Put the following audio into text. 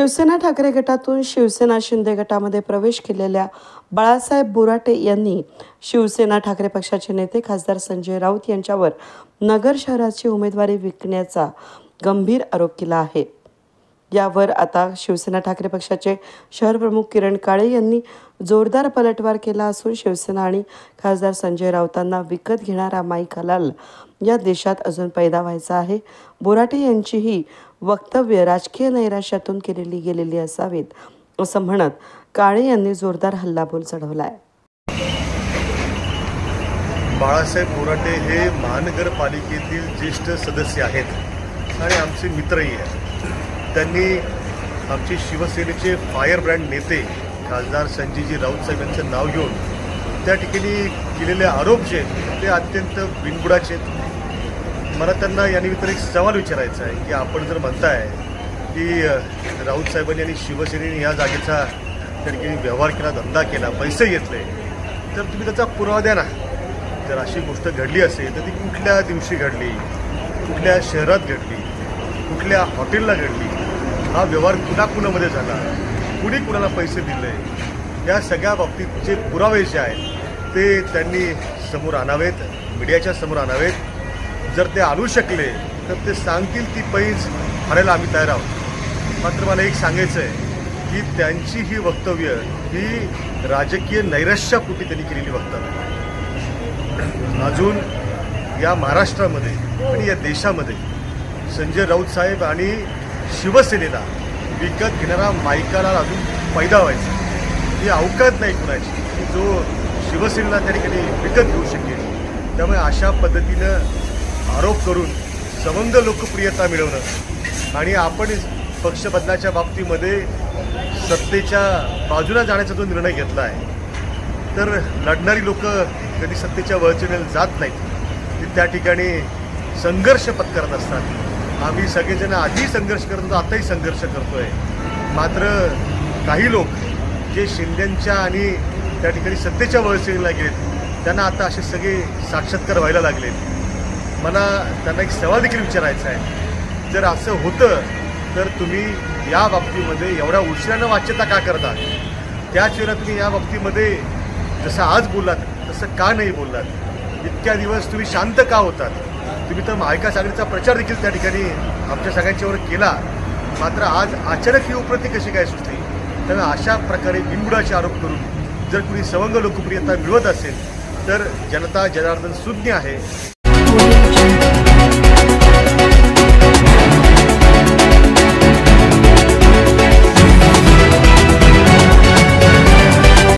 शिवसेना ठाकरे गटातून शिवसेना शिंदे गटामध्ये प्रवेश केलेल्या बाळासाहेब बोराटे यांनी शिवसेना ठाकरे पक्षाचे नेते खासदार संजय राऊत यांच्यावर नगर शहराची उमेदवारी विकण्याचा गंभीर आरोप केला आहे। यावर आता शिवसेना ठाकरे पक्षाचे शहर प्रमुख किरण काळे यांनी जोरदार पलटवार केला असून शिवसेना आणि खासदार संजय राऊतांना विकत घेणारा माईक हलाल या देशात अजून पैदा व्हायचा आहे। बोराटे यांची ही वक्तव्य राजकीय नैराश्यातून केलेली गेलेली असावीत असं म्हणत काळे यांनी जोरदार हल्लाबोल चढवलाय। बाळासाहेब बोराटे हे महानगरपालिकेतील ज्येष्ठ सदस्य आहेत आणि आमचे मित्रही आहेत। त्यांनी आमचे शिवसेनेचे फायर ब्रँड नेते खासदार संजयजी राऊत साहेब यांचं नाव घेऊन त्या ठिकाणी केलेले आरोप जे आहेत ते अत्यंत बिनबुडाचे आहेत। मला त्यांना यानिमित्त एक सवाल विचारायचा आहे की आपण जर म्हणताय की राऊत साहेबांनी आणि शिवसेनेने या जागेचा त्या ठिकाणी व्यवहार केला, धंदा केला, पैसे घेतले, तर तुम्ही त्याचा पुरावा द्या ना। जर अशी गोष्ट घडली असेल तर ती कुठल्या दिवशी घडली, कुठल्या शहरात घडली, कुठल्या हॉटेलला घडली, हा व्यवहार कुणाकुणामध्ये झाला, कुणी कुणाला पैसे दिले, या सगळ्या बाबतीतचे पुरावे जे आहेत ते त्यांनी समोर आणावेत, मीडियाच्या समोर आणावेत। जर ते आणू शकले तर ते सांगतील ती पैज भरायला आम्ही तयार आहोत। मात्र मला एक सांगायचं आहे की त्यांची ही वक्तव्य ही राजकीय नैराश्यापोटी त्यांनी केलेली वक्तव्य। अजून या महाराष्ट्रामध्ये आणि या देशामध्ये संजय राऊत साहेब आणि शिवसेनेला विकत घेणारा माईकाला अजून पैदा व्हायचा ही अवकात नाही कुणाची की जो शिवसेनेला त्या ठिकाणी विकत घेऊ शकेल। त्यामुळे अशा पद्धतीनं आरोप करून सवंग लोकप्रियता मिळवणं आणि आपण पक्ष बदलाच्या बाबतीमध्ये सत्तेच्या बाजूला जाण्याचा जो निर्णय घेतला आहे, तर लढणारी लोक कधी सत्तेच्या वळचणीला जात नाहीत, ते त्या ठिकाणी संघर्ष पत्करत असतात। आम्ही सगळेजण आधी संघर्ष करत होतो, आताही संघर्ष करतोय। मात्र काही लोक जे शिंदेंच्या आणि त्या ठिकाणी सत्तेच्या वळचणीला गेलेत त्यांना आता असे सगळे साक्षात्कार व्हायला लागलेत। मला त्यांना एक सवाल देखील विचारायचा आहे, जर असं होतं तर तुम्ही या बाबतीमध्ये एवढ्या उशिरानं वाच्यता का करता? त्याच वेळेला तुम्ही या बाबतीमध्ये जसं आज बोललात तसं का नाही बोललात? इतक्या दिवस तुम्ही शांत का होतात? तुम्ही तर महाविकास आघाडीचा प्रचार देखील त्या ठिकाणी आमच्या सगळ्यांच्यावर केला, मात्र आज अचानक ही उपरती कशी काय सुचली? त्यामुळे अशा प्रकारे बिनबुडाचे आरोप करून जर कुणी सवंग लोकप्रियता मिळवत असेल तर जनता जनार्दन सुज्ञ आहे।